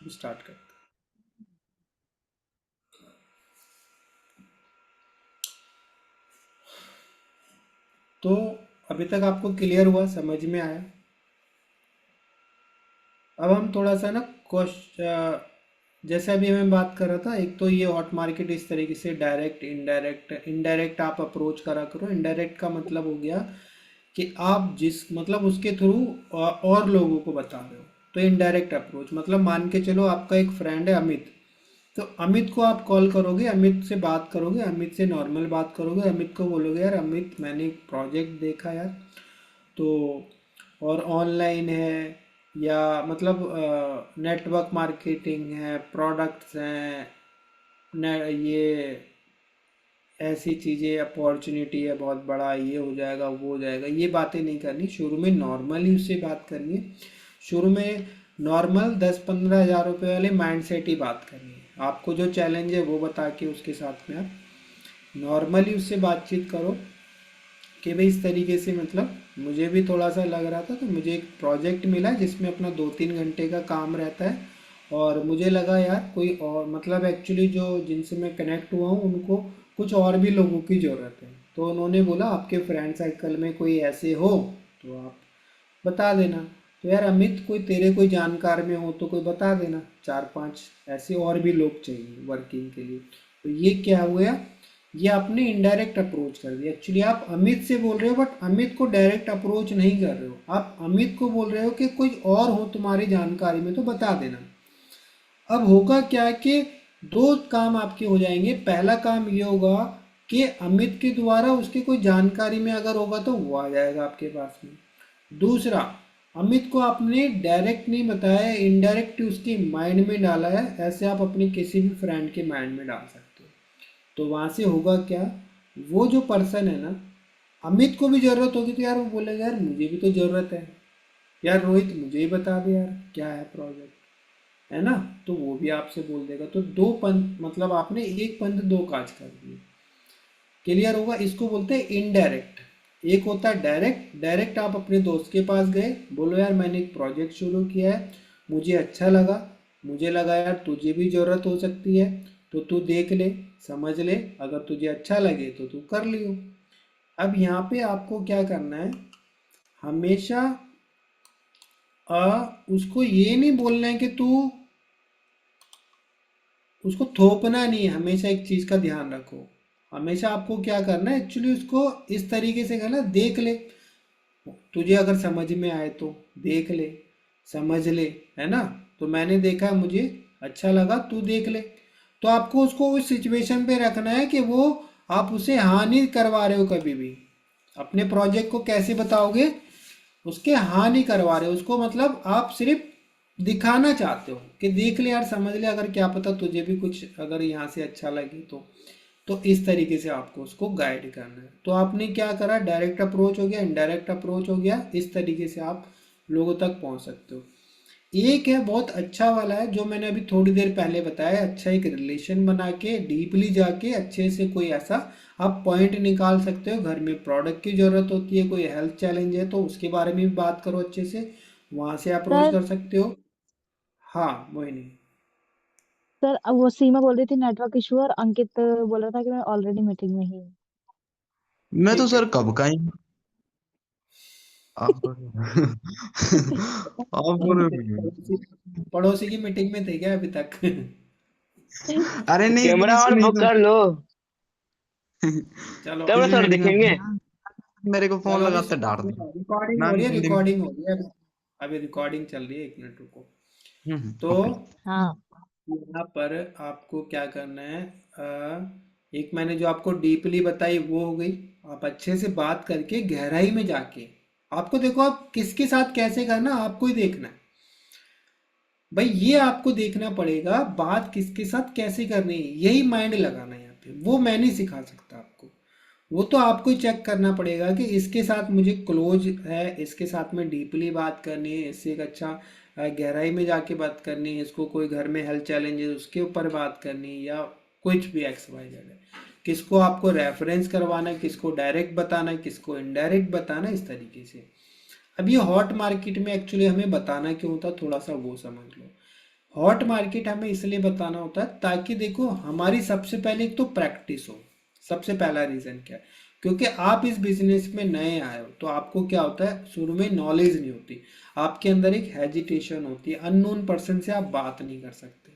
Start करते हैं। तो अभी तक आपको क्लियर हुआ, समझ में आया? अब हम थोड़ा सा ना क्वेश्चन, जैसे अभी मैं बात कर रहा था, एक तो ये हॉट मार्केट इस तरीके से डायरेक्ट इनडायरेक्ट, इनडायरेक्ट आप अप्रोच करा करो। इनडायरेक्ट का मतलब हो गया कि आप जिस मतलब उसके थ्रू और लोगों को बता रहे हो। तो इनडायरेक्ट अप्रोच मतलब मान के चलो आपका एक फ्रेंड है अमित, तो अमित को आप कॉल करोगे, अमित से बात करोगे, अमित से नॉर्मल बात करोगे, अमित को बोलोगे यार अमित मैंने एक प्रोजेक्ट देखा यार, तो और ऑनलाइन है या मतलब नेटवर्क मार्केटिंग है, प्रोडक्ट्स हैं, ये ऐसी चीज़ें, अपॉर्चुनिटी है बहुत बड़ा, ये हो जाएगा वो हो जाएगा, ये बातें नहीं करनी। शुरू में नॉर्मली उससे बात करनी है। शुरू में नॉर्मल 10-15 हज़ार रुपये वाले माइंड सेट ही बात करनी है। आपको जो चैलेंज है वो बता के उसके साथ में आप नॉर्मली उससे बातचीत करो कि भाई इस तरीके से मतलब मुझे भी थोड़ा सा लग रहा था, तो मुझे एक प्रोजेक्ट मिला जिसमें अपना 2-3 घंटे का काम रहता है, और मुझे लगा यार कोई और मतलब एक्चुअली जो जिनसे मैं कनेक्ट हुआ हूँ उनको कुछ और भी लोगों की ज़रूरत है। तो उन्होंने बोला आपके फ्रेंड सर्कल में कोई ऐसे हो तो आप बता देना। तो यार अमित कोई तेरे कोई जानकार में हो तो कोई बता देना, 4-5 ऐसे और भी लोग चाहिए वर्किंग के लिए। तो ये क्या हुआ, ये आपने इनडायरेक्ट अप्रोच कर दिया। एक्चुअली आप अमित से बोल रहे हो बट अमित को डायरेक्ट अप्रोच नहीं कर रहे हो, आप अमित को बोल रहे हो कि कोई और हो तुम्हारी जानकारी में तो बता देना। अब होगा क्या कि दो काम आपके हो जाएंगे। पहला काम ये होगा कि अमित के द्वारा उसके कोई जानकारी में अगर होगा तो वो आ जाएगा आपके पास में। दूसरा, अमित को आपने डायरेक्ट नहीं बताया, इनडायरेक्ट उसके माइंड में डाला है, ऐसे आप अपने किसी भी फ्रेंड के माइंड में डाल सकते हो। तो वहां से होगा क्या, वो जो पर्सन है ना, अमित को भी जरूरत होगी तो यार वो बोलेगा यार मुझे भी तो जरूरत है, यार रोहित मुझे ही बता दे यार क्या है प्रोजेक्ट, है ना? तो वो भी आपसे बोल देगा। तो दो पंथ मतलब आपने एक पंथ दो काज कर दिए। क्लियर होगा? इसको बोलते हैं इनडायरेक्ट। एक होता है डायरेक्ट। डायरेक्ट आप अपने दोस्त के पास गए, बोलो यार मैंने एक प्रोजेक्ट शुरू किया है, मुझे अच्छा लगा, मुझे लगा यार तुझे भी ज़रूरत हो सकती है, तो तू देख ले, समझ ले, अगर तुझे अच्छा लगे तो तू कर लियो। अब यहाँ पे आपको क्या करना है, हमेशा उसको ये नहीं बोलना है कि तू, उसको थोपना नहीं है। हमेशा एक चीज़ का ध्यान रखो, हमेशा आपको क्या करना है एक्चुअली उसको इस तरीके से करना, देख ले, तुझे अगर समझ में आए तो देख ले, समझ ले, है ना? तो मैंने देखा, मुझे अच्छा लगा, तू देख ले। तो आपको उसको उस सिचुएशन पे रखना है कि वो, आप उसे हाँ नहीं करवा रहे हो कभी भी। अपने प्रोजेक्ट को कैसे बताओगे, उसके हाँ नहीं करवा रहे हो उसको, मतलब आप सिर्फ दिखाना चाहते हो कि देख ले यार, समझ ले, अगर क्या पता तुझे भी कुछ अगर यहाँ से अच्छा लगे तो इस तरीके से आपको उसको गाइड करना है। तो आपने क्या करा, डायरेक्ट अप्रोच हो गया, इनडायरेक्ट अप्रोच हो गया, इस तरीके से आप लोगों तक पहुंच सकते हो। एक है बहुत अच्छा वाला है जो मैंने अभी थोड़ी देर पहले बताया, अच्छा एक रिलेशन बना के डीपली जाके अच्छे से कोई ऐसा आप पॉइंट निकाल सकते हो। घर में प्रोडक्ट की ज़रूरत होती है, कोई हेल्थ चैलेंज है तो उसके बारे में भी बात करो अच्छे से, वहां से अप्रोच सर कर सकते हो। हाँ मोहिनी। सर अब वो सीमा बोल रही थी नेटवर्क इशू, और अंकित बोल रहा था कि मैं ऑलरेडी मीटिंग में ही हूँ। मैं तो ठीक है सर ठीक कब का ही हूँ। आप आप है। बोल हम रहे पड़ोसी, हो। पड़ोसी की मीटिंग में थे क्या अभी तक? अरे नहीं, इतनी कैमरा सी और नहीं बुक तो। कर लो। चलो कैमरा किसी सर ने नहीं देखेंगे। बताया, मेरे को फोन चलो अभी लगाते सुनो डांट दिया। सुनो, रिकॉर्डिंग ना हो रही है, मीटिंग। रिकॉर्डिंग हो रही है अभी। अभी रिकॉर्डिंग चल रही है, एक मिनट रुको। तो ओके। हाँ यहाँ पर आपको क्या करना है, एक मैंने जो आपको डीपली बताई वो हो गई। आप अच्छे से बात करके गहराई में जाके, आपको देखो आप किसके साथ कैसे करना आपको ही देखना है भाई, ये आपको देखना पड़ेगा बात किसके साथ कैसे करनी है, यही माइंड लगाना है यहाँ पे। वो मैं नहीं सिखा सकता आपको, वो तो आपको ही चेक करना पड़ेगा कि इसके साथ मुझे क्लोज है, इसके साथ में डीपली बात करनी है, इससे एक अच्छा गहराई में जाके बात करनी है, इसको कोई घर में हेल्थ चैलेंज है उसके ऊपर बात करनी है, या कुछ भी एक्स वाई जेड है, किसको आपको रेफरेंस करवाना है, किसको डायरेक्ट बताना है, किसको इनडायरेक्ट बताना है, इस तरीके से। अब ये हॉट मार्केट में एक्चुअली हमें बताना क्यों होता, थोड़ा सा वो समझ लो। हॉट मार्केट हमें इसलिए बताना होता है ताकि देखो हमारी सबसे पहले एक तो प्रैक्टिस हो। सबसे पहला रीजन क्या है, क्योंकि आप इस बिजनेस में नए आए हो तो आपको क्या होता है, शुरू में नॉलेज नहीं होती, आपके अंदर एक हेजिटेशन होती है, अननोन पर्सन से आप बात नहीं कर सकते,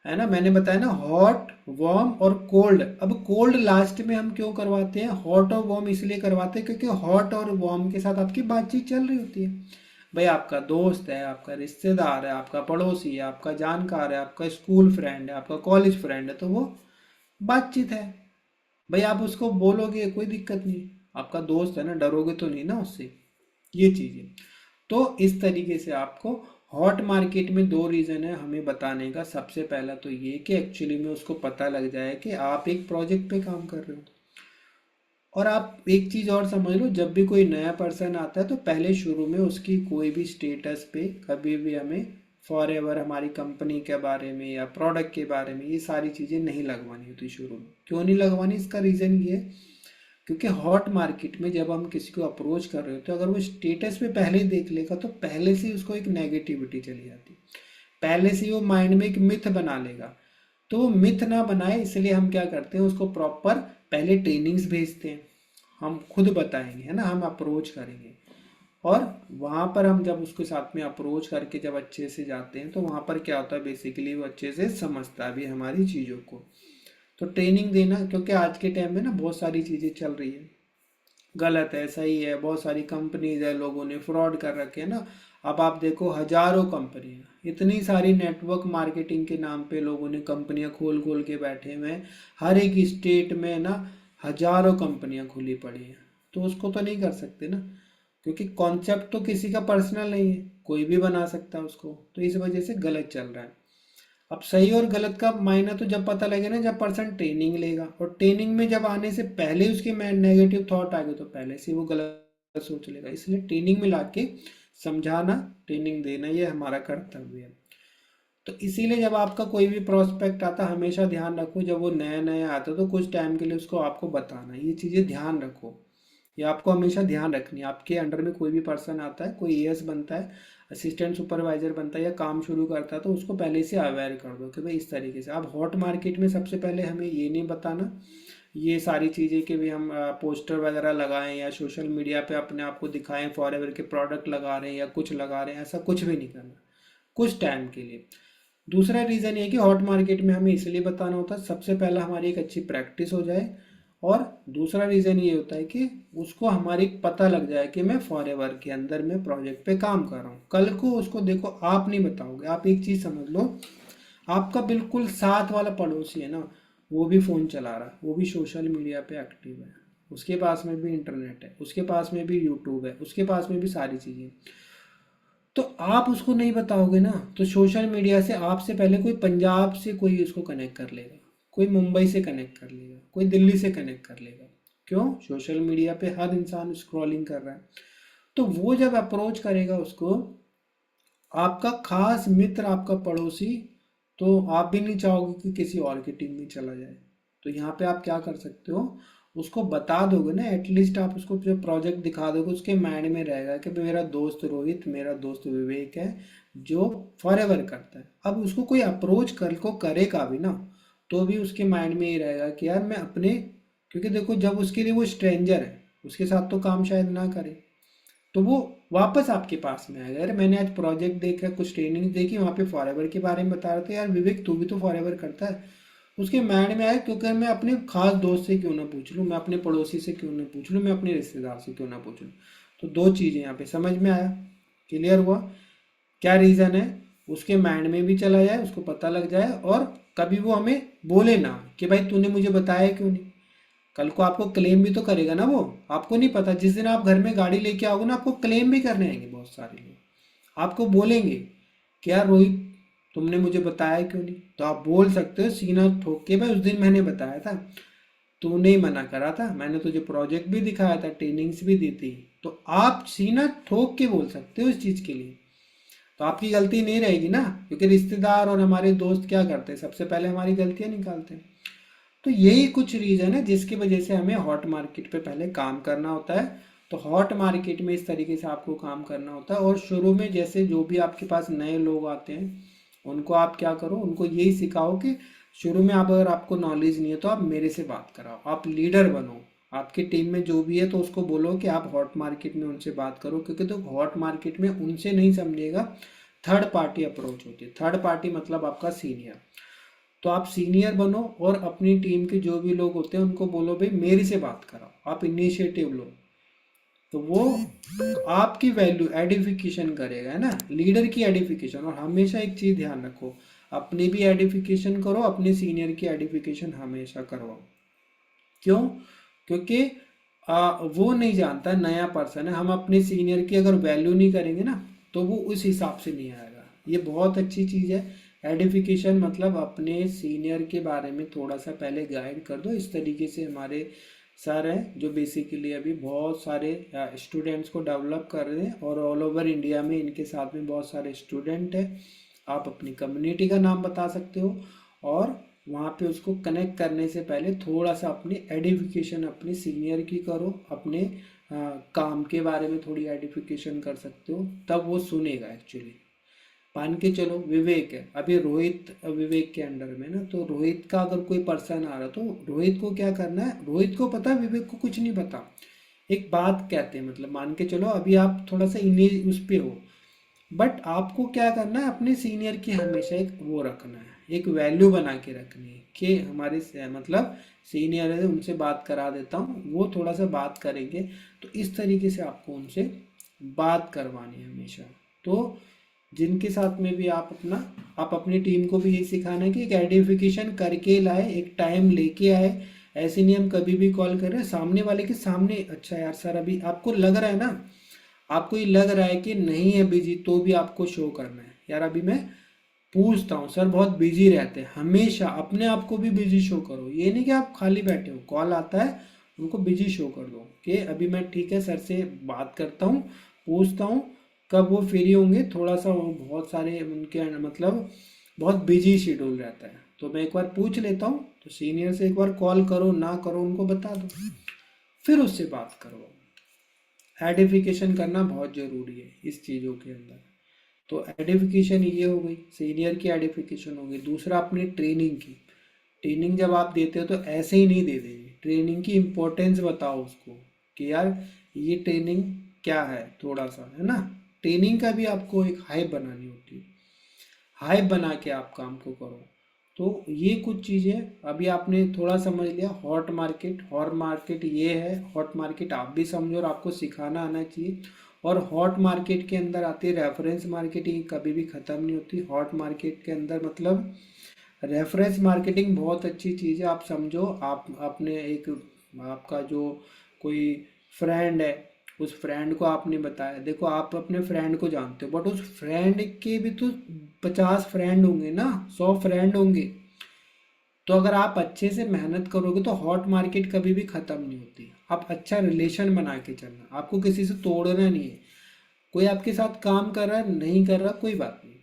है ना। मैंने बताया ना हॉट, वार्म और कोल्ड। अब कोल्ड लास्ट में हम क्यों करवाते हैं, हॉट और वार्म इसलिए करवाते हैं क्योंकि हॉट और वार्म के साथ आपकी बातचीत चल रही होती है। भाई आपका दोस्त है, आपका रिश्तेदार है, आपका पड़ोसी है, आपका जानकार है, आपका स्कूल फ्रेंड है, आपका कॉलेज फ्रेंड है, तो वो बातचीत है। भाई आप उसको बोलोगे कोई दिक्कत नहीं, आपका दोस्त है ना, डरोगे तो नहीं ना उससे, ये चीज़ें। तो इस तरीके से आपको हॉट मार्केट में दो रीज़न है हमें बताने का। सबसे पहला तो ये कि एक्चुअली में उसको पता लग जाए कि आप एक प्रोजेक्ट पे काम कर रहे हो। और आप एक चीज़ और समझ लो, जब भी कोई नया पर्सन आता है तो पहले शुरू में उसकी कोई भी स्टेटस पे कभी भी हमें फॉर एवर हमारी कंपनी के बारे में या प्रोडक्ट के बारे में ये सारी चीज़ें नहीं लगवानी होती शुरू में। क्यों नहीं लगवानी, इसका रीज़न ये है क्योंकि हॉट मार्केट में जब हम किसी को अप्रोच कर रहे होते हैं, अगर वो स्टेटस पे पहले ही देख लेगा तो पहले से ही उसको एक नेगेटिविटी चली जाती, पहले से ही वो माइंड में एक मिथ बना लेगा। तो वो मिथ ना बनाए इसलिए हम क्या करते हैं, उसको प्रॉपर पहले ट्रेनिंग्स भेजते हैं, हम खुद बताएंगे, है ना, हम अप्रोच करेंगे। और वहाँ पर हम जब उसके साथ में अप्रोच करके जब अच्छे से जाते हैं तो वहाँ पर क्या होता है, बेसिकली वो अच्छे से समझता भी है हमारी चीज़ों को। तो ट्रेनिंग देना, क्योंकि आज के टाइम में ना बहुत सारी चीज़ें चल रही है, गलत है सही है, बहुत सारी कंपनीज है, लोगों ने फ्रॉड कर रखे हैं ना। अब आप देखो हजारों कंपनियां, इतनी सारी नेटवर्क मार्केटिंग के नाम पे लोगों ने कंपनियां खोल खोल के बैठे हुए हैं, हर एक स्टेट में ना हजारों कंपनियां खुली पड़ी हैं। तो उसको तो नहीं कर सकते ना, क्योंकि कॉन्सेप्ट तो किसी का पर्सनल नहीं है, कोई भी बना सकता है उसको, तो इस वजह से गलत चल रहा है। अब सही और गलत का मायना तो जब पता लगे ना, जब पर्सन ट्रेनिंग लेगा, और ट्रेनिंग में जब आने से पहले उसके में नेगेटिव थॉट आ गए तो पहले से वो गलत सोच लेगा। इसलिए ट्रेनिंग में लाके समझाना, ट्रेनिंग देना, ये हमारा कर्तव्य है। तो इसीलिए जब आपका कोई भी प्रोस्पेक्ट आता, हमेशा ध्यान रखो जब वो नया नया आता तो कुछ टाइम के लिए उसको आपको बताना, ये चीज़ें ध्यान रखो। ये आपको हमेशा ध्यान रखनी है। आपके अंडर में कोई भी पर्सन आता है, कोई एएस बनता है, असिस्टेंट सुपरवाइजर बनता है या काम शुरू करता है, तो उसको पहले से अवेयर कर दो कि भाई इस तरीके से आप हॉट मार्केट में सबसे पहले हमें ये नहीं बताना ये सारी चीज़ें कि भाई हम पोस्टर वगैरह लगाएं या सोशल मीडिया पे अपने आप को दिखाएं फॉर एवर के प्रोडक्ट लगा रहे हैं या कुछ लगा रहे हैं, ऐसा कुछ भी नहीं करना कुछ टाइम के लिए। दूसरा रीज़न ये कि हॉट मार्केट में हमें इसलिए बताना होता है, सबसे पहला हमारी एक अच्छी प्रैक्टिस हो जाए, और दूसरा रीज़न ये होता है कि उसको हमारी पता लग जाए कि मैं फॉर एवर के अंदर में प्रोजेक्ट पे काम कर रहा हूँ। कल को उसको देखो आप नहीं बताओगे, आप एक चीज़ समझ लो, आपका बिल्कुल साथ वाला पड़ोसी है ना, वो भी फ़ोन चला रहा है, वो भी सोशल मीडिया पे एक्टिव है, उसके पास में भी इंटरनेट है, उसके पास में भी यूट्यूब है, उसके पास में भी सारी चीज़ें, तो आप उसको नहीं बताओगे ना, तो सोशल मीडिया से आपसे पहले कोई पंजाब से कोई उसको कनेक्ट कर लेगा, कोई मुंबई से कनेक्ट कर लेगा, कोई दिल्ली से कनेक्ट कर लेगा। क्यों, सोशल मीडिया पे हर इंसान स्क्रॉलिंग कर रहा है। तो वो जब अप्रोच करेगा उसको, आपका खास मित्र, आपका पड़ोसी, तो आप भी नहीं चाहोगे कि किसी और की टीम में चला जाए। तो यहाँ पे आप क्या कर सकते हो, उसको बता दोगे ना, एटलीस्ट आप उसको जो प्रोजेक्ट दिखा दोगे, उसके माइंड में रहेगा कि मेरा दोस्त रोहित, मेरा दोस्त विवेक है जो फॉरएवर करता है। अब उसको कोई अप्रोच कर को करेगा भी ना, तो भी उसके माइंड में ये रहेगा कि यार मैं अपने, क्योंकि देखो जब उसके लिए वो स्ट्रेंजर है, उसके साथ तो काम शायद ना करे, तो वो वापस आपके पास में आएगा। यार मैंने आज प्रोजेक्ट देखा, कुछ ट्रेनिंग देखी, वहाँ पे फॉरएवर के बारे में बता रहे थे, यार विवेक तू भी तो फॉरएवर करता है। उसके माइंड में आया क्योंकि मैं अपने खास दोस्त से क्यों ना पूछ लूँ, मैं अपने पड़ोसी से क्यों ना पूछ लूँ, मैं अपने रिश्तेदार से क्यों ना पूछ लूँ। तो दो चीज़ें यहाँ पे समझ में आया, क्लियर हुआ क्या रीज़न है, उसके माइंड में भी चला जाए, उसको पता लग जाए, और कभी वो हमें बोले ना कि भाई तूने मुझे बताया क्यों नहीं। कल को आपको क्लेम भी तो करेगा ना वो, आपको नहीं पता, जिस दिन आप घर में गाड़ी लेके आओगे ना, आपको क्लेम भी करने आएंगे बहुत सारे लोग, आपको बोलेंगे कि यार रोहित तुमने मुझे बताया क्यों नहीं। तो आप बोल सकते हो सीना ठोक के, भाई उस दिन मैंने बताया था, तूने ही मना करा था, मैंने तुझे प्रोजेक्ट भी दिखाया था, ट्रेनिंग्स भी दी थी। तो आप सीना ठोक के बोल सकते हो इस चीज़ के लिए, तो आपकी गलती नहीं रहेगी ना, क्योंकि रिश्तेदार और हमारे दोस्त क्या करते हैं, सबसे पहले हमारी गलतियाँ निकालते हैं। तो यही कुछ रीज़न है जिसकी वजह से हमें हॉट मार्केट पे पहले काम करना होता है। तो हॉट मार्केट में इस तरीके से आपको काम करना होता है। और शुरू में जैसे जो भी आपके पास नए लोग आते हैं उनको आप क्या करो, उनको यही सिखाओ कि शुरू में आप अगर आपको नॉलेज नहीं है तो आप मेरे से बात कराओ, आप लीडर बनो। आपकी टीम में जो भी है तो उसको बोलो कि आप हॉट मार्केट में उनसे बात करो, क्योंकि तो हॉट मार्केट में उनसे नहीं समझेगा, थर्ड पार्टी अप्रोच होती है। थर्ड पार्टी मतलब आपका सीनियर। तो आप सीनियर बनो और अपनी टीम के जो भी लोग होते हैं उनको बोलो भाई मेरे से बात कराओ, आप इनिशिएटिव लो। तो वो आपकी वैल्यू एडिफिकेशन करेगा, है ना, लीडर की एडिफिकेशन। और हमेशा एक चीज ध्यान रखो, अपनी भी एडिफिकेशन करो, अपने सीनियर की एडिफिकेशन हमेशा करवाओ। क्यों? क्योंकि वो नहीं जानता, नया पर्सन है, हम अपने सीनियर की अगर वैल्यू नहीं करेंगे ना तो वो उस हिसाब से नहीं आएगा। ये बहुत अच्छी चीज़ है। एडिफिकेशन मतलब अपने सीनियर के बारे में थोड़ा सा पहले गाइड कर दो। इस तरीके से हमारे सर हैं जो बेसिकली अभी बहुत सारे स्टूडेंट्स को डेवलप कर रहे हैं, और ऑल ओवर इंडिया में इनके साथ में बहुत सारे स्टूडेंट हैं। आप अपनी कम्युनिटी का नाम बता सकते हो, और वहाँ पे उसको कनेक्ट करने से पहले थोड़ा सा अपनी एडिफिकेशन अपने सीनियर की करो, अपने काम के बारे में थोड़ी एडिफिकेशन कर सकते हो, तब वो सुनेगा एक्चुअली। मान के चलो विवेक है, अभी रोहित विवेक के अंडर में ना, तो रोहित का अगर कोई पर्सन आ रहा तो रोहित को क्या करना है, रोहित को पता है विवेक को कुछ नहीं पता। एक बात कहते हैं, मतलब मान के चलो अभी आप थोड़ा सा इमेज उस पे हो, बट आपको क्या करना है, अपने सीनियर की हमेशा एक वो रखना है, एक वैल्यू बना के रखनी है कि हमारे मतलब सीनियर है उनसे बात करा देता हूँ, वो थोड़ा सा बात करेंगे। तो इस तरीके से आपको उनसे बात करवानी है हमेशा। तो जिनके साथ में भी आप अपनी टीम को भी ये सिखाना है कि एक आइडेंटिफिकेशन करके लाए, एक टाइम लेके आए। ऐसे नहीं हम कभी भी कॉल कर रहे हैं सामने वाले के सामने, अच्छा यार सर अभी आपको लग रहा है ना, आपको ये लग रहा है कि नहीं है बिजी, तो भी आपको शो करना है यार अभी मैं पूछता हूँ, सर बहुत बिजी रहते हैं। हमेशा अपने आप को भी बिजी शो करो, ये नहीं कि आप खाली बैठे हो, कॉल आता है उनको बिजी शो कर दो कि अभी मैं ठीक है सर से बात करता हूँ, पूछता हूँ कब वो फ्री होंगे। थोड़ा सा वो बहुत सारे उनके मतलब बहुत बिजी शेड्यूल रहता है, तो मैं एक बार पूछ लेता हूँ। तो सीनियर से एक बार कॉल करो ना करो उनको बता दो, फिर उससे बात करो। एडिफिकेशन करना बहुत ज़रूरी है इस चीज़ों के अंदर। तो एडिफिकेशन ये हो गई, सीनियर की एडिफिकेशन हो गई। दूसरा अपनी ट्रेनिंग की, ट्रेनिंग जब आप देते हो तो ऐसे ही नहीं दे देंगे, ट्रेनिंग की इम्पोर्टेंस बताओ उसको कि यार ये ट्रेनिंग क्या है, थोड़ा सा है ना। ट्रेनिंग का भी आपको एक हाइप बनानी होती है, हाइप बना के आप काम को करो। तो ये कुछ चीज़ें अभी आपने थोड़ा समझ लिया। हॉट मार्केट ये है, हॉट मार्केट आप भी समझो और आपको सिखाना आना चाहिए। और हॉट मार्केट के अंदर आती है रेफरेंस मार्केटिंग, कभी भी ख़त्म नहीं होती। हॉट मार्केट के अंदर मतलब रेफरेंस मार्केटिंग बहुत अच्छी चीज़ है। आप समझो, आप अपने एक आपका जो कोई फ्रेंड है, उस फ्रेंड को आपने बताया, देखो आप अपने फ्रेंड को जानते हो, बट उस फ्रेंड के भी तो 50 फ्रेंड होंगे ना, 100 फ्रेंड होंगे। तो अगर आप अच्छे से मेहनत करोगे तो हॉट मार्केट कभी भी ख़त्म नहीं होती। आप अच्छा रिलेशन बना के चलना, आपको किसी से तोड़ना नहीं है। कोई आपके साथ काम कर रहा है नहीं कर रहा कोई बात नहीं,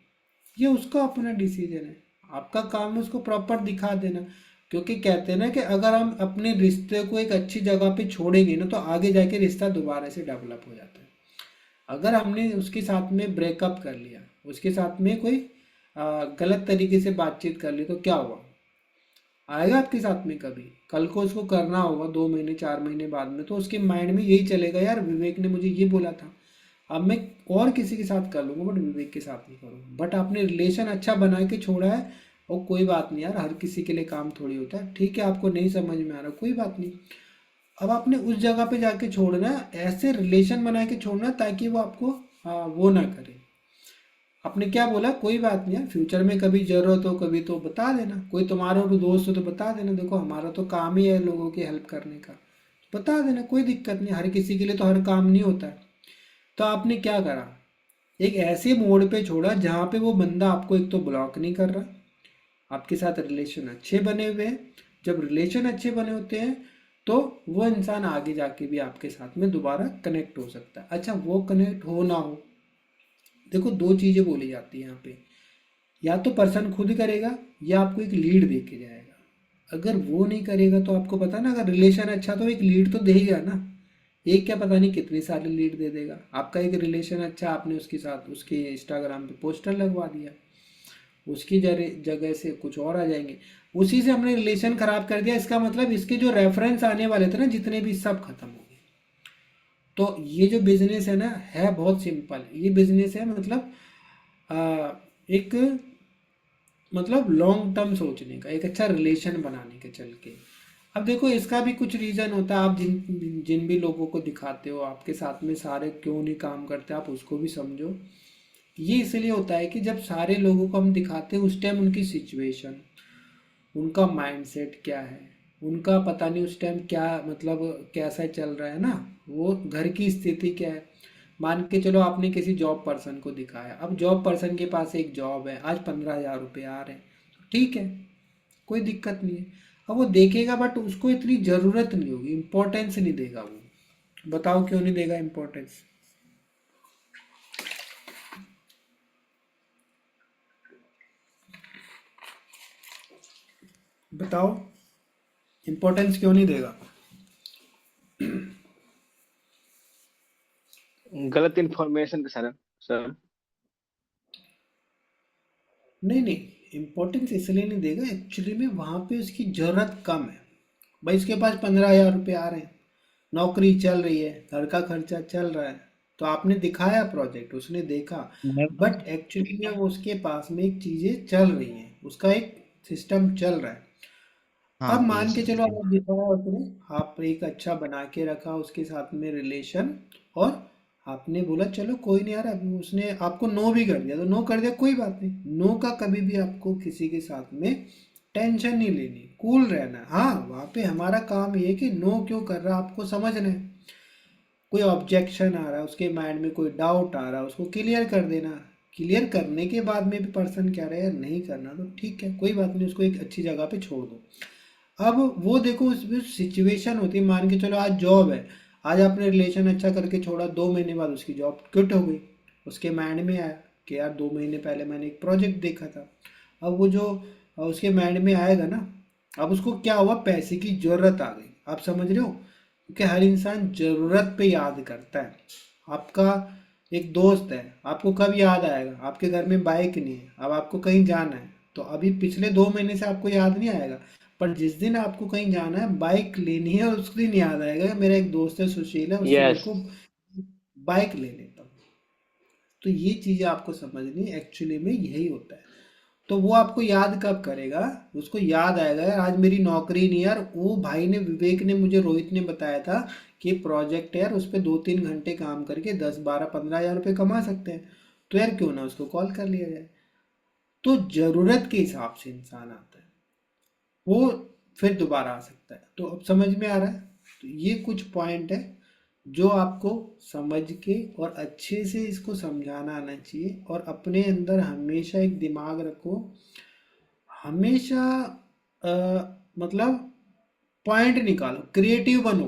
ये उसका अपना डिसीजन है। आपका काम है उसको प्रॉपर दिखा देना। क्योंकि कहते हैं ना कि अगर हम अपने रिश्ते को एक अच्छी जगह पे छोड़ेंगे ना तो आगे जाके रिश्ता दोबारा से डेवलप हो जाता है। अगर हमने उसके साथ में ब्रेकअप कर लिया, उसके साथ में कोई गलत तरीके से बातचीत कर ली, तो क्या हुआ, आएगा आपके साथ में कभी, कल को उसको करना होगा 2 महीने 4 महीने बाद में, तो उसके माइंड में यही चलेगा यार विवेक ने मुझे ये बोला था, अब मैं और किसी के साथ कर लूँगा बट विवेक के साथ नहीं करूँगा। बट आपने रिलेशन अच्छा बना के छोड़ा है, और कोई बात नहीं यार, हर किसी के लिए काम थोड़ी होता है, ठीक है आपको नहीं समझ में आ रहा कोई बात नहीं। अब आपने उस जगह पे जाके छोड़ना है, ऐसे रिलेशन बना के छोड़ना है ताकि वो आपको वो ना करे। आपने क्या बोला, कोई बात नहीं यार, फ्यूचर में कभी जरूरत हो कभी तो बता देना, कोई तुम्हारा तो दोस्त हो तो बता देना, देखो हमारा तो काम ही है लोगों की हेल्प करने का, बता देना कोई दिक्कत नहीं, हर किसी के लिए तो हर काम नहीं होता है। तो आपने क्या करा, एक ऐसे मोड पे छोड़ा जहाँ पे वो बंदा आपको एक तो ब्लॉक नहीं कर रहा, आपके साथ रिलेशन अच्छे बने हुए हैं। जब रिलेशन अच्छे बने होते हैं तो वो इंसान आगे जाके भी आपके साथ में दोबारा कनेक्ट हो सकता है। अच्छा वो कनेक्ट हो ना हो, देखो दो चीज़ें बोली जाती है यहाँ पे, या तो पर्सन खुद करेगा या आपको एक लीड दे के जाएगा। अगर वो नहीं करेगा तो आपको पता ना, अगर रिलेशन अच्छा तो एक लीड तो देगा ना, एक क्या पता नहीं कितनी सारी लीड दे देगा। आपका एक रिलेशन अच्छा, आपने उसके साथ उसके इंस्टाग्राम पे पोस्टर लगवा दिया, उसकी जगह से कुछ और आ जाएंगे, उसी से हमने रिलेशन खराब कर दिया। इसका मतलब इसके जो रेफरेंस आने वाले थे ना जितने भी, सब खत्म हो गए। तो ये जो बिजनेस है ना, है बहुत सिंपल। ये बिजनेस है मतलब एक मतलब लॉन्ग टर्म सोचने का, एक अच्छा रिलेशन बनाने के चल के। अब देखो इसका भी कुछ रीज़न होता है। आप जिन जिन भी लोगों को दिखाते हो, आपके साथ में सारे क्यों नहीं काम करते, आप उसको भी समझो। ये इसलिए होता है कि जब सारे लोगों को हम दिखाते हैं उस टाइम उनकी सिचुएशन, उनका माइंडसेट क्या है, उनका पता नहीं उस टाइम क्या मतलब कैसा चल रहा है ना, वो घर की स्थिति क्या है। मान के चलो आपने किसी जॉब पर्सन को दिखाया, अब जॉब पर्सन के पास एक जॉब है, आज 15,000 रुपये आ रहे हैं, तो ठीक है, कोई दिक्कत नहीं है। अब वो देखेगा बट उसको इतनी ज़रूरत नहीं होगी, इम्पोर्टेंस नहीं देगा वो। बताओ क्यों नहीं देगा इम्पोर्टेंस? बताओ इम्पोर्टेंस क्यों नहीं देगा? गलत इन्फॉर्मेशन के सर। सर नहीं नहीं, इम्पोर्टेंस इसलिए नहीं देगा, एक्चुअली में वहाँ पे उसकी ज़रूरत कम है। भाई इसके पास 15,000 रुपये आ रहे हैं, नौकरी चल रही है, घर का खर्चा चल रहा है, तो आपने दिखाया प्रोजेक्ट, उसने देखा, बट एक्चुअली में वो उसके पास में एक चीज़ें चल रही हैं, उसका एक सिस्टम चल रहा है। अब हाँ मान यस के चलो सर। आप दिखाया उसने, आप एक अच्छा बना के रखा उसके साथ में रिलेशन, और आपने बोला चलो कोई नहीं यार, अभी उसने आपको नो भी कर दिया तो नो कर दिया, कोई बात नहीं। नो का कभी भी आपको किसी के साथ में टेंशन नहीं लेनी, कूल रहना है। हाँ, वहाँ पे हमारा काम ये है कि नो क्यों कर रहा है आपको समझना है। कोई ऑब्जेक्शन आ रहा है, उसके माइंड में कोई डाउट आ रहा है, उसको क्लियर कर देना। क्लियर करने के बाद में भी पर्सन कह रहा है यार नहीं करना, तो ठीक है, कोई बात नहीं, उसको एक अच्छी जगह पे छोड़ दो। अब वो देखो उसमें सिचुएशन होती है, मान के चलो आज जॉब है, आज आपने रिलेशन अच्छा करके छोड़ा, 2 महीने बाद उसकी जॉब क्विट हो गई। उसके माइंड में आया कि यार 2 महीने पहले मैंने एक प्रोजेक्ट देखा था। अब वो जो उसके माइंड में आएगा ना, अब उसको क्या हुआ, पैसे की जरूरत आ गई। आप समझ रहे हो, क्योंकि हर इंसान जरूरत पे याद करता है। आपका एक दोस्त है, आपको कब याद आएगा, आपके घर में बाइक नहीं है, अब आपको कहीं जाना है, तो अभी पिछले 2 महीने से आपको याद नहीं आएगा, पर जिस दिन आपको कहीं जाना है, बाइक लेनी है, उस दिन याद आएगा मेरा एक दोस्त है सुशील है, उससे मेरे यस। को बाइक ले लेता हूँ। तो ये चीज़ें आपको समझनी, एक्चुअली में यही होता है। तो वो आपको याद कब करेगा, उसको याद आएगा यार आज मेरी नौकरी नहीं है यार, वो भाई ने, विवेक ने मुझे, रोहित ने बताया था कि प्रोजेक्ट है यार, उस पर 2-3 घंटे काम करके 10-12-15 हज़ार रुपये कमा सकते हैं, तो यार क्यों ना उसको कॉल कर लिया जाए। तो ज़रूरत के हिसाब से इंसान आता है, वो फिर दोबारा आ सकता है। तो अब समझ में आ रहा है? तो ये कुछ पॉइंट है जो आपको समझ के और अच्छे से इसको समझाना आना चाहिए, और अपने अंदर हमेशा एक दिमाग रखो, हमेशा अ, मतलब पॉइंट निकालो, क्रिएटिव बनो।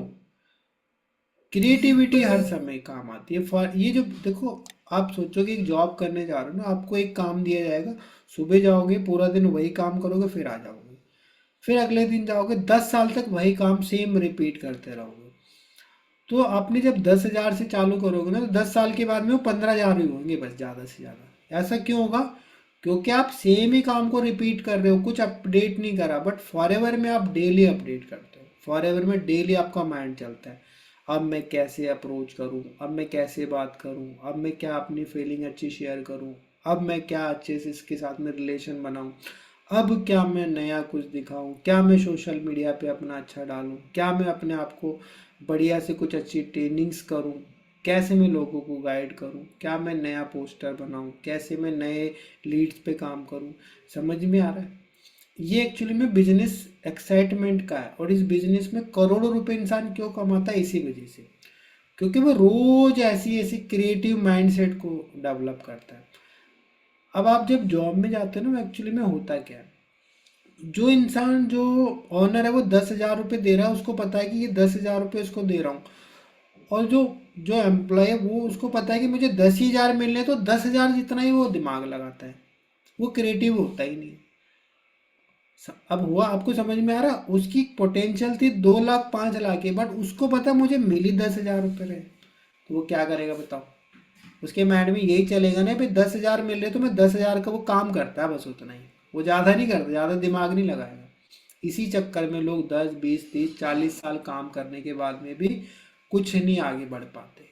क्रिएटिविटी हर समय काम आती है। फॉर ये जो देखो, आप सोचो कि एक जॉब करने जा रहे हो ना, आपको एक काम दिया जाएगा, सुबह जाओगे पूरा दिन वही काम करोगे, फिर आ जाओगे, फिर अगले दिन जाओगे, 10 साल तक वही काम सेम रिपीट करते रहोगे। तो आपने जब 10,000 से चालू करोगे ना, तो 10 साल के बाद में वो 15,000 ही होंगे बस, ज़्यादा से ज़्यादा। ऐसा क्यों होगा? क्योंकि आप सेम ही काम को रिपीट कर रहे हो, कुछ अपडेट नहीं करा। बट फॉरएवर में आप डेली अपडेट करते हो, फॉरएवर में डेली आपका माइंड चलता है, अब मैं कैसे अप्रोच करूँ, अब मैं कैसे बात करूँ, अब मैं क्या अपनी फीलिंग अच्छी शेयर करूँ, अब मैं क्या अच्छे से इसके साथ में रिलेशन बनाऊँ, अब क्या मैं नया कुछ दिखाऊं, क्या मैं सोशल मीडिया पे अपना अच्छा डालूं, क्या मैं अपने आप को बढ़िया से कुछ अच्छी ट्रेनिंग्स करूं, कैसे मैं लोगों को गाइड करूं, क्या मैं नया पोस्टर बनाऊं, कैसे मैं नए लीड्स पे काम करूं। समझ में आ रहा है? ये एक्चुअली में बिजनेस एक्साइटमेंट का है, और इस बिजनेस में करोड़ों रुपए इंसान क्यों कमाता है, इसी वजह से, क्योंकि वो रोज ऐसी ऐसी क्रिएटिव माइंडसेट को डेवलप करता है। अब आप जब जॉब में जाते हो ना, एक्चुअली में होता क्या है, जो इंसान, जो ऑनर है, वो 10,000 रुपये दे रहा है, उसको पता है कि ये 10,000 रुपये उसको दे रहा हूँ, और जो जो एम्प्लॉय है वो, उसको पता है कि मुझे 10 ही हज़ार मिलने हैं, तो 10,000 जितना ही वो दिमाग लगाता है, वो क्रिएटिव होता ही नहीं। अब हुआ आपको समझ में आ रहा, उसकी पोटेंशियल थी 2 लाख 5 लाख की, बट उसको पता मुझे मिली 10,000 रुपये रहे, तो वो क्या करेगा बताओ। उसके माइंड में यही चलेगा ना भाई 10,000 मिल रहे तो मैं 10,000 का वो काम करता है बस उतना ही, वो ज़्यादा नहीं करता, ज़्यादा दिमाग नहीं लगाएगा। इसी चक्कर में लोग 10 20 30 40 साल काम करने के बाद में भी कुछ नहीं आगे बढ़ पाते।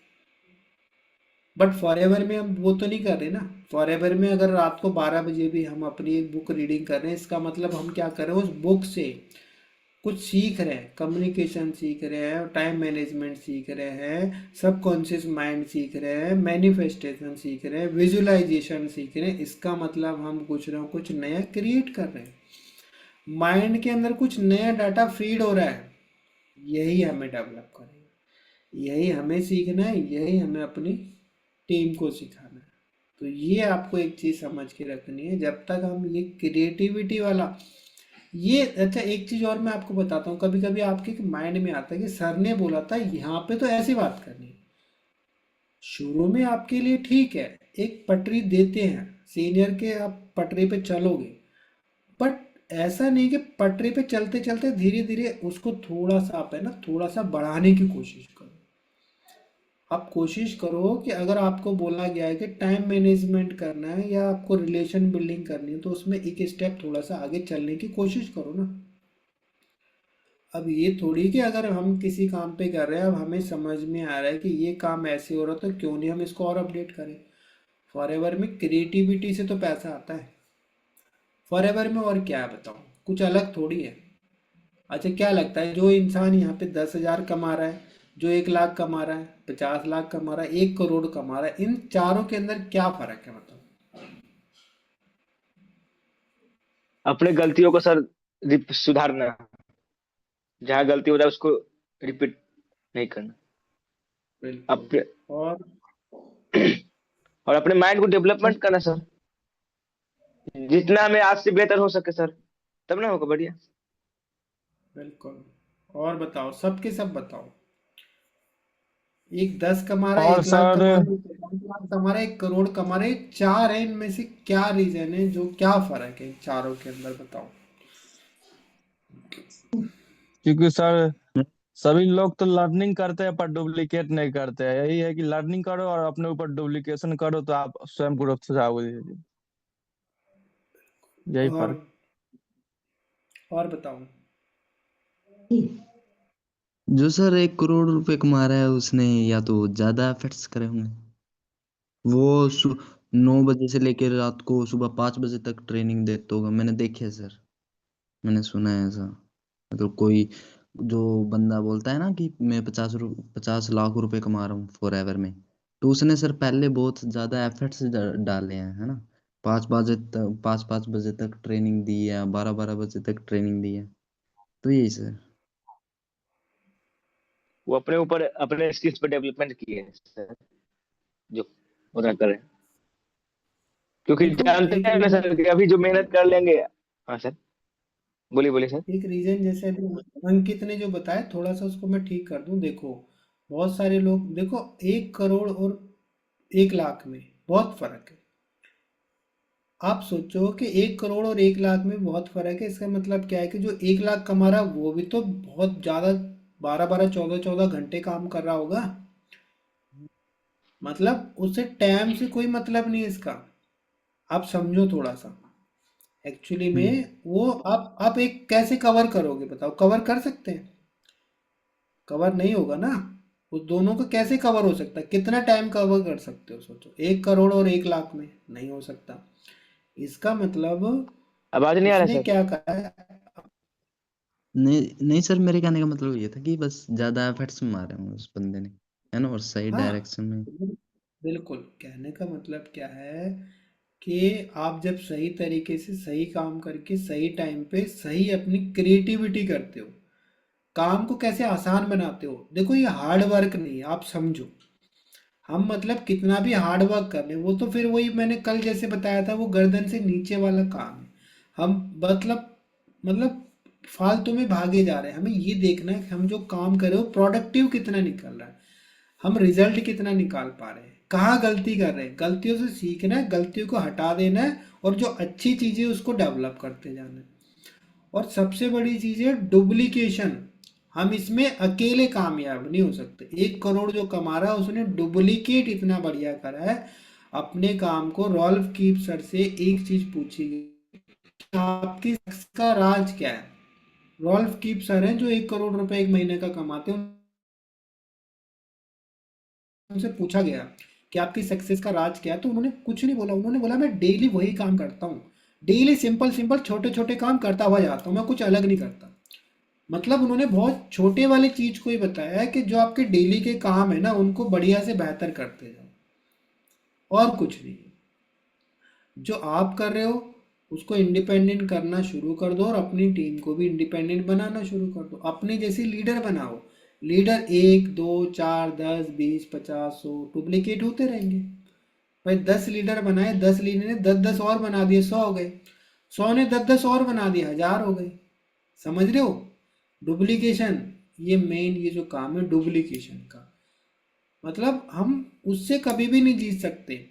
बट फॉर एवर में हम वो तो नहीं कर रहे ना। फॉर एवर में अगर रात को 12 बजे भी हम अपनी एक बुक रीडिंग कर रहे हैं, इसका मतलब हम क्या कर रहे हैं, उस बुक से कुछ सीख रहे हैं, कम्युनिकेशन सीख रहे हैं, टाइम मैनेजमेंट सीख रहे हैं, सबकॉन्शियस माइंड सीख रहे हैं, मैनिफेस्टेशन सीख रहे हैं, विजुअलाइजेशन सीख रहे हैं। इसका मतलब हम कुछ ना कुछ नया क्रिएट कर रहे हैं, माइंड के अंदर कुछ नया डाटा फीड हो रहा है। यही हमें डेवलप करेगा, यही हमें सीखना है, यही हमें अपनी टीम को सिखाना है। तो ये आपको एक चीज़ समझ के रखनी है, जब तक हम ये क्रिएटिविटी वाला ये अच्छा एक चीज़ और मैं आपको बताता हूँ, कभी कभी आपके माइंड में आता है कि सर ने बोला था यहाँ पे तो ऐसी बात करनी है। शुरू में आपके लिए ठीक है, एक पटरी देते हैं सीनियर के, आप पटरी पे चलोगे, बट ऐसा नहीं कि पटरी पे चलते चलते धीरे धीरे उसको थोड़ा सा आप है ना थोड़ा सा बढ़ाने की कोशिश करो। आप कोशिश करो कि अगर आपको बोला गया है कि टाइम मैनेजमेंट करना है या आपको रिलेशन बिल्डिंग करनी है, तो उसमें एक स्टेप थोड़ा सा आगे चलने की कोशिश करो ना। अब ये थोड़ी कि अगर हम किसी काम पे कर रहे हैं, अब हमें समझ में आ रहा है कि ये काम ऐसे हो रहा है तो क्यों नहीं हम इसको और अपडेट करें। फॉरएवर में क्रिएटिविटी से तो पैसा आता है, फॉरएवर में और क्या है बताओ, कुछ अलग थोड़ी है। अच्छा क्या लगता है जो इंसान यहाँ पे 10,000 कमा रहा है, जो 1 लाख कमा रहा है, 50 लाख कमा रहा है, 1 करोड़ कमा रहा है, इन चारों के अंदर क्या फर्क है बताओ। अपने गलतियों को सर सुधारना, जहाँ गलती होता है उसको रिपीट नहीं करना। बिल्कुल। अपने और और अपने माइंड को डेवलपमेंट करना सर, जितना हमें आज से बेहतर हो सके सर, तब ना होगा बढ़िया। बिल्कुल। और बताओ, सबके सब बताओ। एक 10 कमा रहा है, और 1 लाख सर कमा रहा है, 50 लाख कमा रहा है, 1 करोड़ कमा रहा है, चार है, इनमें से क्या रीजन है, जो क्या फर्क है इन चारों के अंदर बताओ। क्योंकि सर सभी लोग तो लर्निंग करते हैं पर डुप्लीकेट नहीं करते हैं। यही है कि लर्निंग करो और अपने ऊपर डुप्लीकेशन करो तो आप स्वयं ग्रोथ से जाओगे। यही और फर्क। और बताओ। जो सर 1 करोड़ रुपए कमा रहा है उसने या तो ज्यादा एफर्ट्स करे होंगे। वो 9 बजे से लेकर रात को सुबह 5 बजे तक ट्रेनिंग देता होगा, मैंने देखे है सर, मैंने सुना है ऐसा। मतलब कोई जो बंदा बोलता है ना कि मैं 50 लाख रुपए कमा रहा हूँ फॉर एवर में, तो उसने सर पहले बहुत ज्यादा एफर्ट्स डाले हैं, है ना। 5 5 बजे तक ट्रेनिंग दी है, 12 12 बजे तक ट्रेनिंग दी है। तो यही सर। वो अपने ऊपर अपने स्किल्स पर डेवलपमेंट किए हैं सर, जो उतना करें, क्योंकि देखो जानते एक हैं ना रीजन, सर कि अभी जो मेहनत कर लेंगे। हाँ सर, बोलिए बोलिए सर। एक रीजन जैसे अभी अंकित ने जो बताया, थोड़ा सा उसको मैं ठीक कर दूं। देखो बहुत सारे लोग, देखो 1 करोड़ और 1 लाख में बहुत फर्क है। आप सोचो कि 1 करोड़ और 1 लाख में बहुत फर्क है, इसका मतलब क्या है कि जो 1 लाख कमा रहा है वो भी तो बहुत ज्यादा 12 12 14 14 घंटे काम कर रहा होगा। मतलब उससे टाइम से कोई मतलब नहीं है इसका। आप समझो थोड़ा सा। एक्चुअली हम्म। में वो आप एक कैसे कवर करोगे बताओ, कवर कर सकते हैं? कवर नहीं होगा ना। उस दोनों को कैसे कवर हो सकता है, कितना टाइम कवर कर सकते हो सोचो, 1 करोड़ और 1 लाख में नहीं हो सकता। इसका मतलब आवाज नहीं आ रहा उसने सर। क्या कहा है। नहीं नहीं सर, मेरे कहने का मतलब ये था कि बस ज्यादा एफर्ट्स मारे होंगे उस बंदे ने, है ना, और सही हाँ डायरेक्शन में। बिल्कुल, कहने का मतलब क्या है कि आप जब सही तरीके से सही काम करके सही टाइम पे सही अपनी क्रिएटिविटी करते हो, काम को कैसे आसान बनाते हो। देखो ये हार्ड वर्क नहीं है, आप समझो। हम मतलब कितना भी हार्ड वर्क कर लें, वो तो फिर वही मैंने कल जैसे बताया था, वो गर्दन से नीचे वाला काम है। हम मतलब फालतू में भागे जा रहे हैं। हमें ये देखना है कि हम जो काम कर रहे हो प्रोडक्टिव कितना निकल रहा है, हम रिजल्ट कितना निकाल पा रहे हैं, कहाँ गलती कर रहे हैं, गलतियों से सीखना है, गलतियों को हटा देना है, और जो अच्छी चीज़ें उसको डेवलप करते जाना है। और सबसे बड़ी चीज है डुप्लीकेशन। हम इसमें अकेले कामयाब नहीं हो सकते। 1 करोड़ जो कमा रहा है उसने डुप्लीकेट इतना बढ़िया करा है अपने काम को। रॉल्फ कीप सर से एक चीज पूछी गई, आपकी सक्सेस का राज क्या है? रॉल्फ कीप सर हैं जो 1 करोड़ रुपए एक महीने का कमाते हैं। उनसे पूछा गया कि आपकी सक्सेस का राज क्या है, तो उन्होंने कुछ नहीं बोला। उन्होंने बोला मैं डेली वही काम करता हूँ, डेली सिंपल सिंपल छोटे छोटे काम करता हुआ जाता हूँ, मैं कुछ अलग नहीं करता। मतलब उन्होंने बहुत छोटे वाले चीज को ही बताया है कि जो आपके डेली के काम है ना उनको बढ़िया से बेहतर करते जाओ, और कुछ नहीं। जो आप कर रहे हो उसको इंडिपेंडेंट करना शुरू कर दो और अपनी टीम को भी इंडिपेंडेंट बनाना शुरू कर दो। अपने जैसे लीडर बनाओ। लीडर 1 2 4 10 20 50 100 डुप्लीकेट होते रहेंगे। भाई 10 लीडर बनाए, 10 लीडर ने 10 10 और बना दिए, 100 हो गए। 100 ने 10 10 और बना दिए, 1000 हो गए। समझ रहे हो? डुप्लीकेशन, ये मेन ये जो काम है डुप्लीकेशन का, मतलब हम उससे कभी भी नहीं जीत सकते।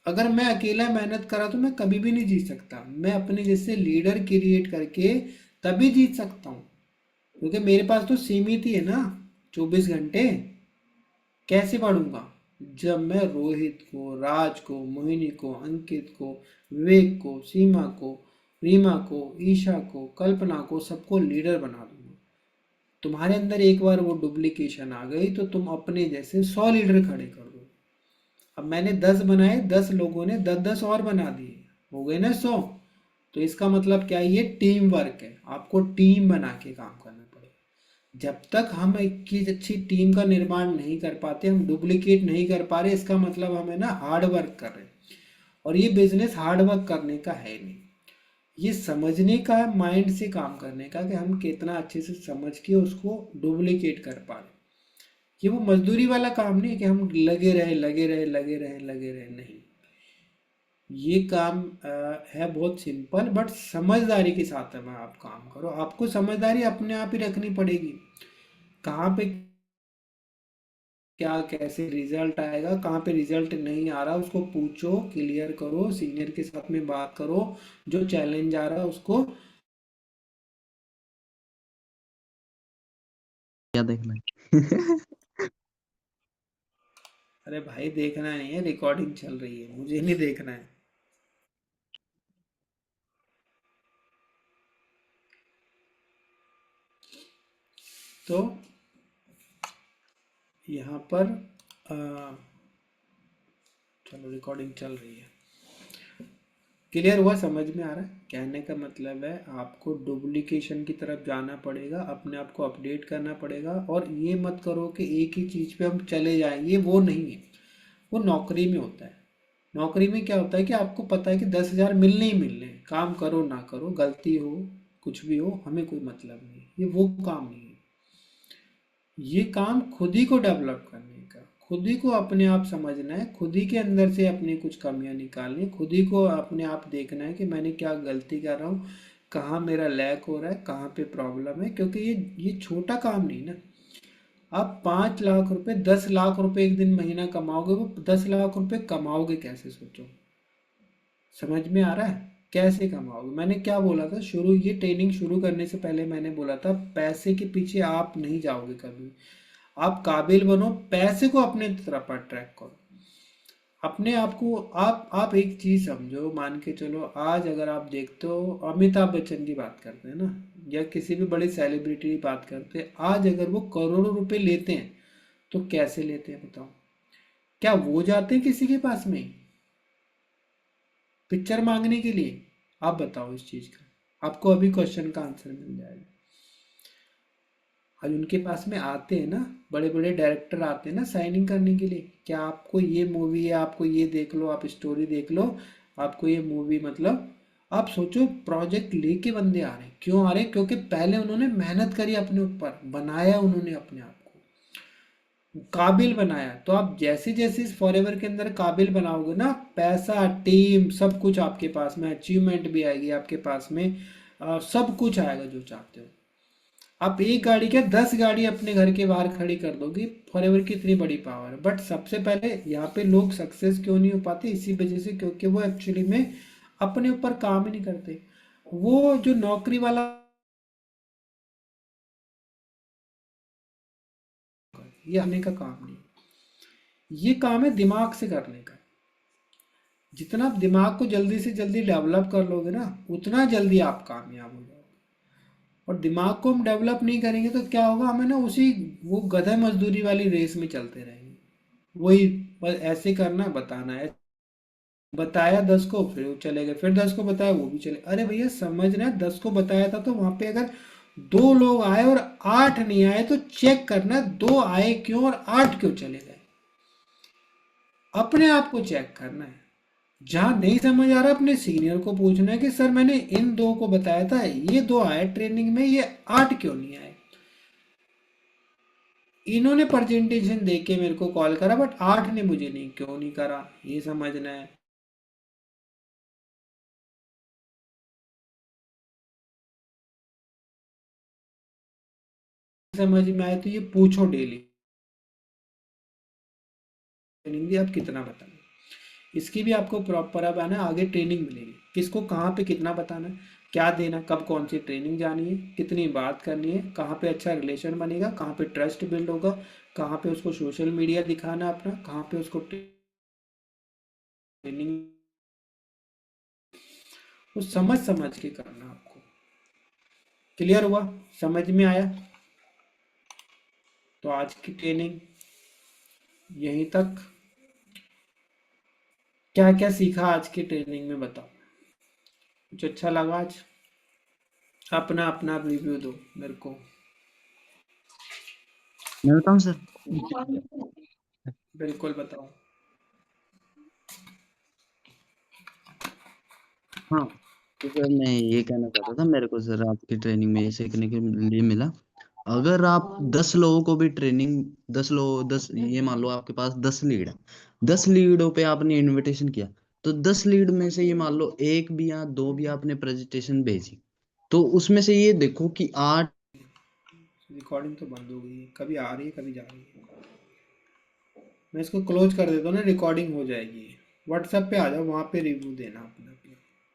अगर मैं अकेला मेहनत करा तो मैं कभी भी नहीं जीत सकता। मैं अपने जैसे लीडर क्रिएट करके तभी जीत सकता हूँ, क्योंकि मेरे पास तो सीमित ही है ना 24 घंटे। कैसे पढ़ूंगा? जब मैं रोहित को, राज को, मोहिनी को, अंकित को, विवेक को, सीमा को, रीमा को, ईशा को, कल्पना को, सबको लीडर बना दूंगा। तुम्हारे अंदर एक बार वो डुप्लीकेशन आ गई तो तुम अपने जैसे 100 लीडर खड़े कर दो। अब मैंने 10 बनाए, 10 लोगों ने 10 10 और बना दिए, हो गए ना 100। तो इसका मतलब क्या है? ये टीम वर्क है। आपको टीम बना के काम करना पड़ेगा। जब तक हम एक की अच्छी टीम का निर्माण नहीं कर पाते, हम डुप्लीकेट नहीं कर पा रहे, इसका मतलब हमें ना हार्ड वर्क कर रहे हैं। और ये बिजनेस हार्ड वर्क करने का है नहीं, ये समझने का है, माइंड से काम करने का, कि हम कितना अच्छे से समझ के उसको डुप्लीकेट कर पा रहे। ये वो मजदूरी वाला काम नहीं है कि हम लगे रहे लगे रहे लगे रहे लगे रहे, नहीं। ये काम है बहुत सिंपल, बट समझदारी के साथ में आप काम करो। आपको समझदारी अपने आप ही रखनी पड़ेगी। कहाँ पे क्या कैसे रिजल्ट आएगा, कहाँ पे रिजल्ट नहीं आ रहा उसको पूछो, क्लियर करो, सीनियर के साथ में बात करो, जो चैलेंज आ रहा है उसको। क्या देखना है? अरे भाई देखना नहीं है, रिकॉर्डिंग चल रही है, मुझे नहीं देखना है। तो यहाँ पर अ, चलो रिकॉर्डिंग चल रही है। क्लियर हुआ? समझ में आ रहा है? कहने का मतलब है आपको डुप्लीकेशन की तरफ जाना पड़ेगा, अपने आप को अपडेट करना पड़ेगा। और ये मत करो कि एक ही चीज़ पे हम चले जाएं, ये वो नहीं है। वो नौकरी में होता है। नौकरी में क्या होता है कि आपको पता है कि 10,000 मिलने ही मिलने हैं। काम करो ना करो, गलती हो कुछ भी हो, हमें कोई मतलब नहीं। ये वो काम नहीं है। ये काम खुद ही को डेवलप करने का, खुद ही को अपने आप समझना है, खुद ही के अंदर से अपनी कुछ कमियां निकालनी, खुद ही को अपने आप देखना है कि मैंने क्या गलती कर रहा हूँ, कहाँ मेरा लैक हो रहा है, कहाँ पे प्रॉब्लम है। क्योंकि ये छोटा काम नहीं ना। आप 5 लाख रुपए 10 लाख रुपए एक दिन महीना कमाओगे, वो 10 लाख रुपए कमाओगे कैसे? सोचो। समझ में आ रहा है? कैसे कमाओगे? मैंने क्या बोला था शुरू, ये ट्रेनिंग शुरू करने से पहले मैंने बोला था पैसे के पीछे आप नहीं जाओगे कभी। आप काबिल बनो, पैसे को अपने तरफ अट्रैक्ट करो। अपने आप को आप एक चीज समझो, मान के चलो आज अगर आप देखते हो, अमिताभ बच्चन की बात करते हैं ना, या किसी भी बड़े सेलिब्रिटी की बात करते हैं, आज अगर वो करोड़ों रुपए लेते हैं तो कैसे लेते हैं बताओ? क्या वो जाते हैं किसी के पास में पिक्चर मांगने के लिए? आप बताओ इस चीज का, आपको अभी क्वेश्चन का आंसर मिल जाएगा। आज उनके पास में आते हैं ना, बड़े बड़े डायरेक्टर आते हैं ना साइनिंग करने के लिए, क्या आपको ये मूवी है, आपको ये देख लो, आप स्टोरी देख लो, आपको ये मूवी, मतलब आप सोचो प्रोजेक्ट लेके बंदे आ रहे हैं। क्यों आ रहे हैं? क्योंकि पहले उन्होंने मेहनत करी, अपने ऊपर बनाया, उन्होंने अपने आप को काबिल बनाया। तो आप जैसे जैसे इस फॉरएवर के अंदर काबिल बनाओगे ना, पैसा, टीम, सब कुछ आपके पास में, अचीवमेंट भी आएगी आपके पास में, सब कुछ आएगा जो चाहते हो। आप एक गाड़ी क्या 10 गाड़ी अपने घर के बाहर खड़ी कर दोगे। फॉरएवर की इतनी बड़ी पावर है। बट सबसे पहले यहाँ पे लोग सक्सेस क्यों नहीं हो पाते? इसी वजह से, क्योंकि वो एक्चुअली में अपने ऊपर काम ही नहीं करते। वो जो नौकरी वाला ये आने का काम नहीं, ये काम है दिमाग से करने का। जितना आप दिमाग को जल्दी से जल्दी डेवलप कर लोगे ना, उतना जल्दी आप कामयाब हो जाओगे। और दिमाग को हम डेवलप नहीं करेंगे तो क्या होगा, हमें ना उसी वो गधा मजदूरी वाली रेस में चलते रहेंगे। वही बस ऐसे करना है, बताना है, बताया 10 को फिर वो चले गए, फिर 10 को बताया वो भी चले। अरे भैया समझ रहे हैं, 10 को बताया था तो वहां पे अगर 2 लोग आए और 8 नहीं आए तो चेक करना है 2 आए क्यों और 8 क्यों चले गए। अपने आप को चेक करना है। जहां नहीं समझ आ रहा अपने सीनियर को पूछना है कि सर मैंने इन 2 को बताया था, ये 2 आए ट्रेनिंग में, ये 8 क्यों नहीं आए। इन्होंने प्रेजेंटेशन दे के मेरे को कॉल करा बट 8 ने मुझे नहीं क्यों नहीं करा, ये समझना है। समझ में आए तो ये पूछो डेली, ट्रेनिंग दी आप कितना बताना, इसकी भी आपको प्रॉपर अब आना, आगे ट्रेनिंग मिलेगी किसको कहाँ पे कितना बताना है, क्या देना, कब कौन सी ट्रेनिंग जानी है, कितनी बात करनी है, कहाँ पे अच्छा रिलेशन बनेगा, कहाँ पे ट्रस्ट बिल्ड होगा, कहाँ पे उसको सोशल मीडिया दिखाना अपना, कहाँ पे उसको ट्रेनिंग, वो समझ समझ के करना आपको। क्लियर हुआ, समझ में आया? तो आज की ट्रेनिंग यहीं तक। क्या क्या सीखा आज की ट्रेनिंग में बताओ, कुछ अच्छा लगा आज? अपना अपना रिव्यू दो मेरे को। मैं बताऊं सर? बिल्कुल बताओ। हाँ, तो सर मैं ये कहना चाहता था, मेरे को सर आपकी ट्रेनिंग में ये सीखने के लिए मिला, अगर आप 10 लोगों को भी ट्रेनिंग, 10 लोग 10, ये मान लो आपके पास 10 लीड है, 10 लीडों पे आपने इनविटेशन किया, तो 10 लीड में से ये मान लो एक भी या दो भी आपने प्रेजेंटेशन भेजी, तो उसमें से ये देखो कि 8, रिकॉर्डिंग तो बंद हो गई है, कभी आ रही है कभी जा रही है। मैं इसको क्लोज कर देता हूँ ना, रिकॉर्डिंग हो जाएगी। व्हाट्सएप पे आ जाओ, वहाँ पे रिव्यू देना अपना।